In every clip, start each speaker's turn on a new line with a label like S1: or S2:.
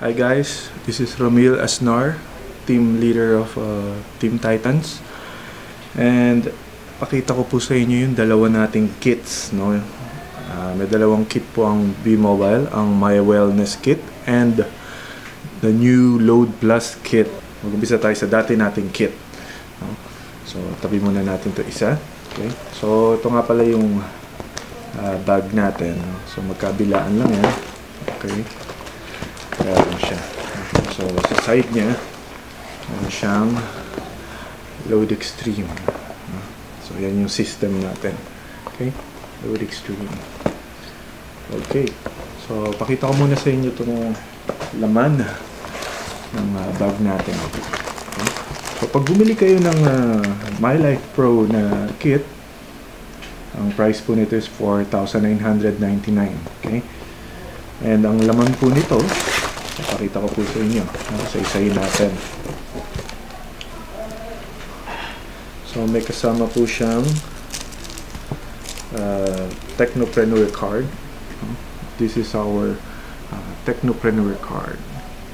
S1: Hi guys, this is Romil Asnar, team leader of Team Titans. And pakita ko po sa inyo yung dalawa nating kits, no? May dalawang kit po ang V-Mobile, ang My Wellness Kit and the new Load Plus Kit. Mag-umpisa tayo sa dati nating kit, no? So tabi muna natin to isa. Okay? So ito nga pala yung bag natin, no? So magkabilaan lang yan. Okay? Meron siya. So sa side niya meron siyang Load Extreme. So yan yung system natin. Okay? Load Extreme. Okay. So pakita ko muna sa inyo itong laman ng bag natin. Okay? So pag bumili kayo ng My Life Pro na kit, ang price po nito is 4,999. Okay? And ang laman po nito, pakita ko po sa inyo. Isa-isahin natin. So may kasama po siyang Technopreneur card. This is our Technopreneur card.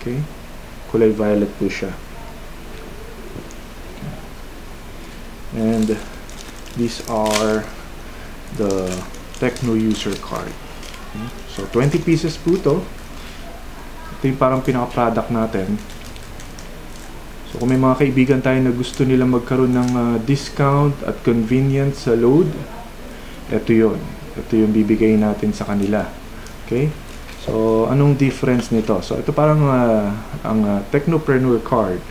S1: Okay? Kulay violet po siya. And these are the Techno user card. Okay? So 20 pieces po to. Ito yung parang pinaka-product natin. So kung may mga kaibigan tayo na gusto nila magkaroon ng discount at convenience sa load, ito yun. Ito yung bibigay natin sa kanila. Okay? So anong difference nito? So ito parang ang Technopreneur card.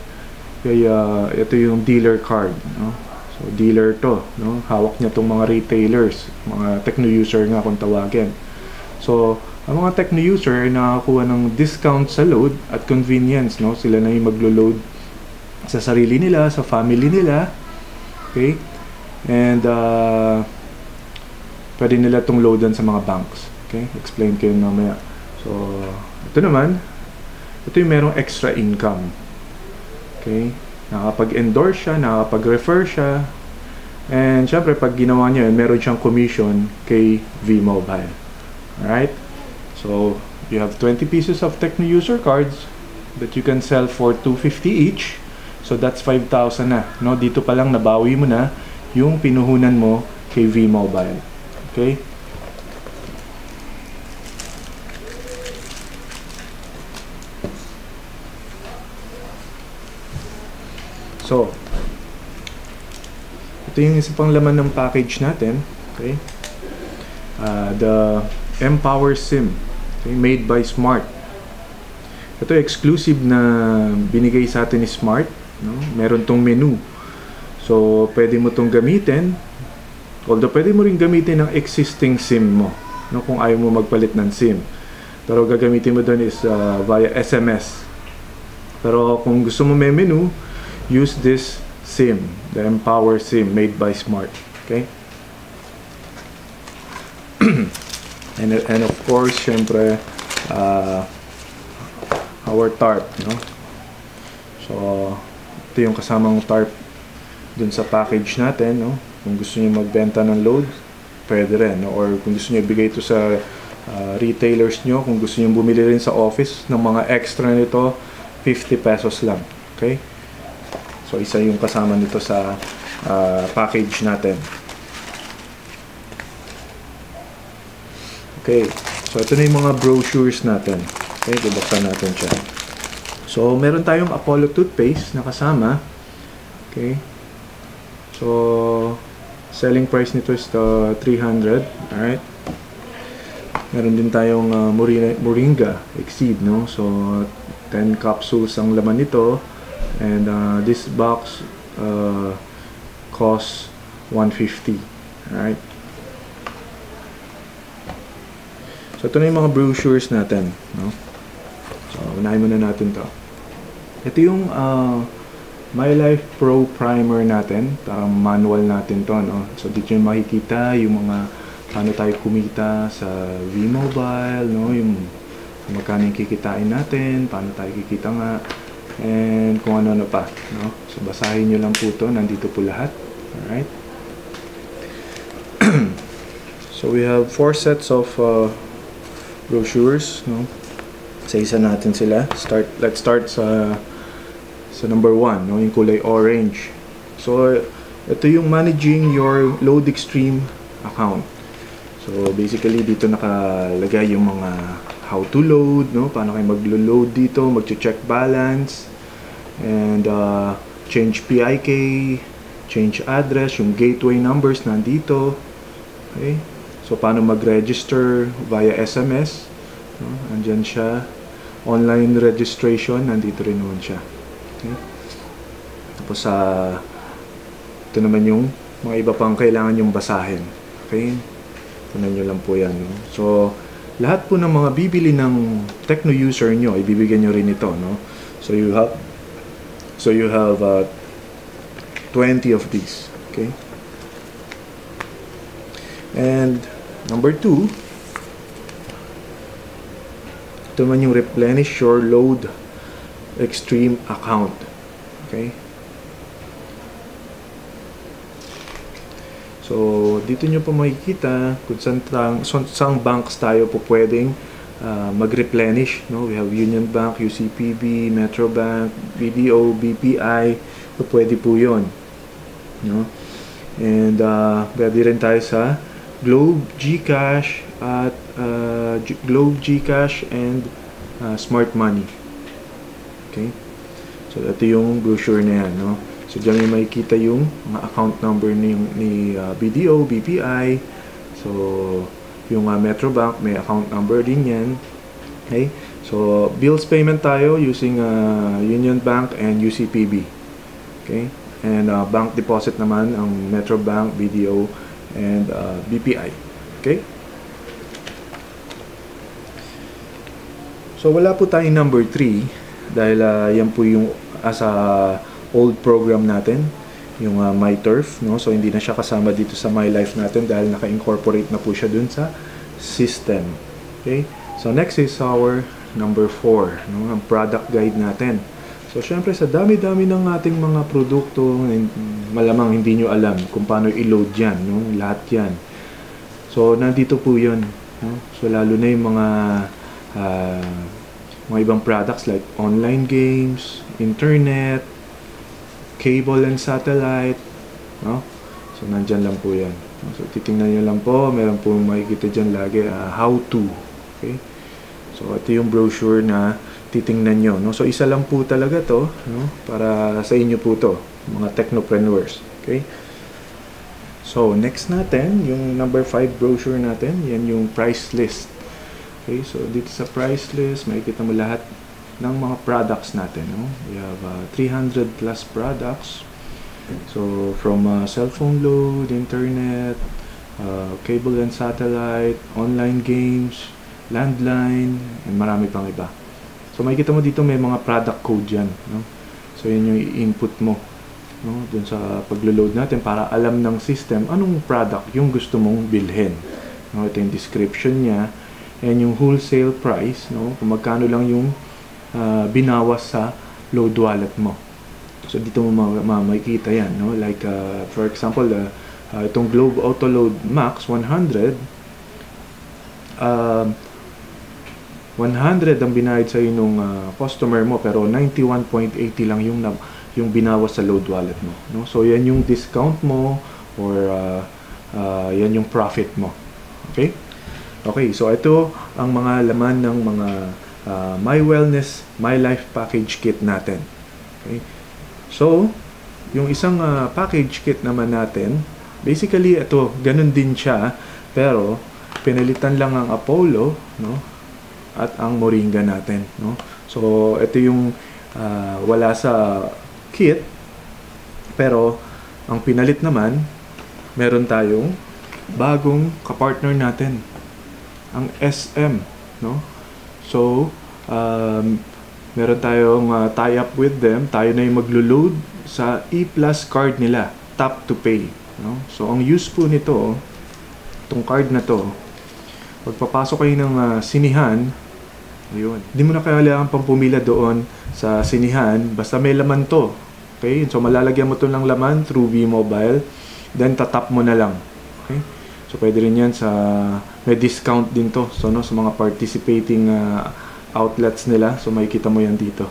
S1: Kaya ito yung dealer card, no? So dealer to, no? Hawak niya tong mga retailers, mga techno user nga kung tawagin. So ang mga techno user ay nakakuha ng discount sa load at convenience, no? Sila na yung maglo-load sa sarili nila, sa family nila. Okay? And pwede nila itong loadan sa mga banks. Okay? Explain ko yun mamaya. So ito naman, ito yung merong extra income. Okay? Nakapag-endorse siya, nakapag-refer siya. And syempre pag ginawa niya yun, meron siyang commission kay V-Mobile. Alright? So you have 20 pieces of Techno user cards that you can sell for 250 each. So that's 5,000 na, no? Dito pa lang nabawi mo na yung pinuhunan mo kay V-Mobile. Okay? So ito yung isa pang laman ng package natin. Okay? The Empower SIM. Okay, made by Smart. Ito exclusive na binigay sa atin ni Smart, no? Meron tong menu. So pwede mo tong gamitin. Although pwede mo rin gamitin ng existing SIM mo, no? Kung ayaw mo magpalit ng SIM. Pero gagamitin mo doon is via SMS. Pero kung gusto mo may menu, use this SIM, the Empower SIM made by Smart. Okay? And of course, syempre, our tarp, no? So ito yung kasamang tarp dun sa package natin, no? Kung gusto niyo magbenta ng load, pwede rin, no? Or kung gusto niyo ibigay ito sa retailers nyo, kung gusto niyo bumili rin sa office ng mga extra nito, 50 pesos lang. Okay? So isa yung kasama nito sa package natin. Okay, so ito na yung mga brochures natin. Okay, bubuksan natin siya. So meron tayong Apollo toothpaste na kasama. Okay, so selling price nito is 300. Alright, meron din tayong Moringa Exceed, no? So 10 capsules ang laman nito. And this box costs 150. Alright. So ito na yung mga brochures natin, no? So unahin muna natin to. Ito yung My Life Pro Primer natin. Parang manual natin to, no? So dito yung makikita yung mga paano tayo kumita sa V-Mobile, no? Yung magkano yung kikitain natin, paano tayo kikita nga, and kung ano-ano pa, no? So basahin nyo lang po to, nandito po lahat. Alright. So we have 4 sets of brochures, no? Sa isa natin sila. Let's start sa number 1, no, yung kulay orange. So ito yung managing your load extreme account. So basically dito nakalagay yung mga how to load, no, paano kayo maglo-load dito, mag-check balance, and change PIK, change address, yung gateway numbers nandito. Okay? So paano mag-register via SMS, no? Andyan siya. Online registration, nandito rin naman siya. Okay? Tapos ito naman yung mga iba pang kailangan yung basahin. Okay? Tunan nyo lang po yan. No? So, lahat po ng mga bibili ng Tecno user nyo, ibibigyan nyo rin ito. No? So, you have 20 of these. Okay? And, number 2, ito naman yung replenish your load extreme account. Okay? So, dito nyo po makikita kung saan banks tayo po pwedeng mag-replenish. No? We have Union Bank, UCPB, Metro Bank, BDO, BPI. So, pwede po yun. No? And pwede rin tayo sa Globe, GCash, at Globe, GCash, and Smart Money. Okay? So, ito yung brochure na yan. No? So, dyan may makikita yung mga account number ni BDO, BPI. So, yung Metro Bank, may account number din yan. Okay? So, bills payment tayo using Union Bank and UCPB. Okay? And bank deposit naman ang Metro Bank, BDO, and BPI. Okay? So, wala po tayong number 3 dahil yan po yung as a old program natin, yung MyTurf, no? So hindi na siya kasama dito sa MyLife natin dahil naka-incorporate na po siya dun sa system. Okay? So next is our number 4, no? Ang product guide natin. So syempre sa dami-dami ng ating mga produkto, malamang hindi nyo alam kung paano i-load yan, no? Lahat yan. So nandito po yun, no? So lalo na yung mga ibang products like online games, internet, cable and satellite, no? So, nandyan lang po yan. So, titingnan nyo lang po. Meron po makikita dyan lagi, how to. Okay? So, ito yung brochure na titingnan nyo, no? So, isa lang po talaga to, no? Para sa inyo po to, mga technopreneurs. Okay? So, next natin, yung number 5 brochure natin, yan yung price list. Okay? So, dito sa price list, makikita mo lahat ng mga products natin, no? We have 300 plus products. So from cellphone load, internet, cable and satellite, online games, landline, and marami pang iba. So makikita mo dito may mga product code yan, no? So yun yung i-input mo, no? Dun sa paglo-load natin para alam ng system anong product yung gusto mong bilhin, no? Ito yung description niya and yung wholesale price, no? Kung magkano lang yung binawas sa load wallet mo. So dito mo makikita yan, no? Like for example, itong Globe Auto Load Max 100 ang binayad sa iyo nung customer mo pero 91.80 lang yung binawas sa load wallet mo, no? So yan yung discount mo or yan yung profit mo. Okay? Okay, so ito ang mga laman ng mga My Wellness, My Life package kit natin. Okay? So, yung isang package kit naman natin, basically ito, ganun din siya, pero pinalitan lang ang Apollo, no? At ang Moringa natin, no? So, ito yung wala sa kit, pero ang pinalit naman, meron tayong bagong kapartner natin, ang SM, no? So, meron tayong tie-up with them. Tayo na yung maglo-load sa E-Plus card nila, Tap to Pay, no? So, ang use po nito, itong card na to, pagpapasok kayo ng sinihan, ayun, hindi mo na kailangan pang pumila doon sa sinihan, basta may laman to. Okay? So, malalagyan mo to ng laman through V-Mobile, then tatap mo na lang. Okay? So, pwede rin yan sa, may discount din to. So, no, sa mga participating outlets nila. So makikita mo yan dito.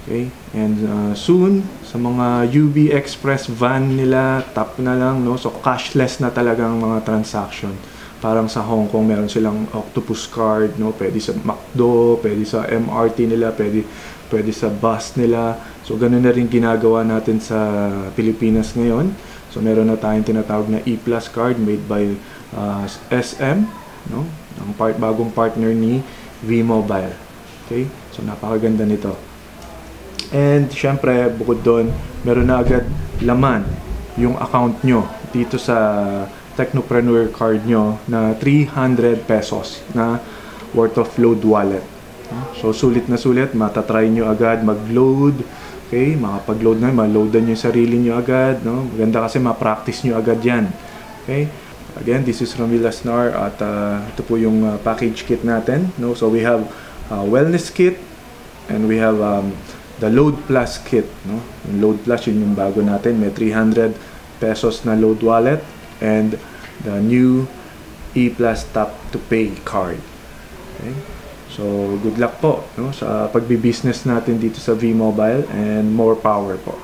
S1: Okay? And soon, sa mga UB Express van nila, tap na lang, no? So cashless na talagang mga transaction. Parang sa Hong Kong, meron silang octopus card, no? Pwede sa McDo, pwede sa MRT nila, pwede sa bus nila. So ganun na rin ginagawa natin sa Pilipinas ngayon. So meron na tayong tinatawag na E-Plus card made by SM, no? Ang bagong partner ni V-Mobile. Okay? So napakaganda nito. And syempre, bukod doon, meron na agad laman yung account nyo dito sa Technopreneur card nyo na 300 pesos na worth of load wallet. So sulit na sulit, matatry nyo agad mag-load. Okay, makapag-load na, ma-loadan nyo yung sarili nyo agad, no? Maganda kasi ma-practice nyo agad yan. Okay, again, this is Romil Asnar at ito po yung package kit natin, no? So we have wellness kit and we have the load plus kit, no? Yung load plus, yun yung bago natin, may 300 pesos na load wallet and the new E-Plus Tap to Pay card. Okay? So, good luck po, no, sa pagbi-business natin dito sa V-Mobile and more power po.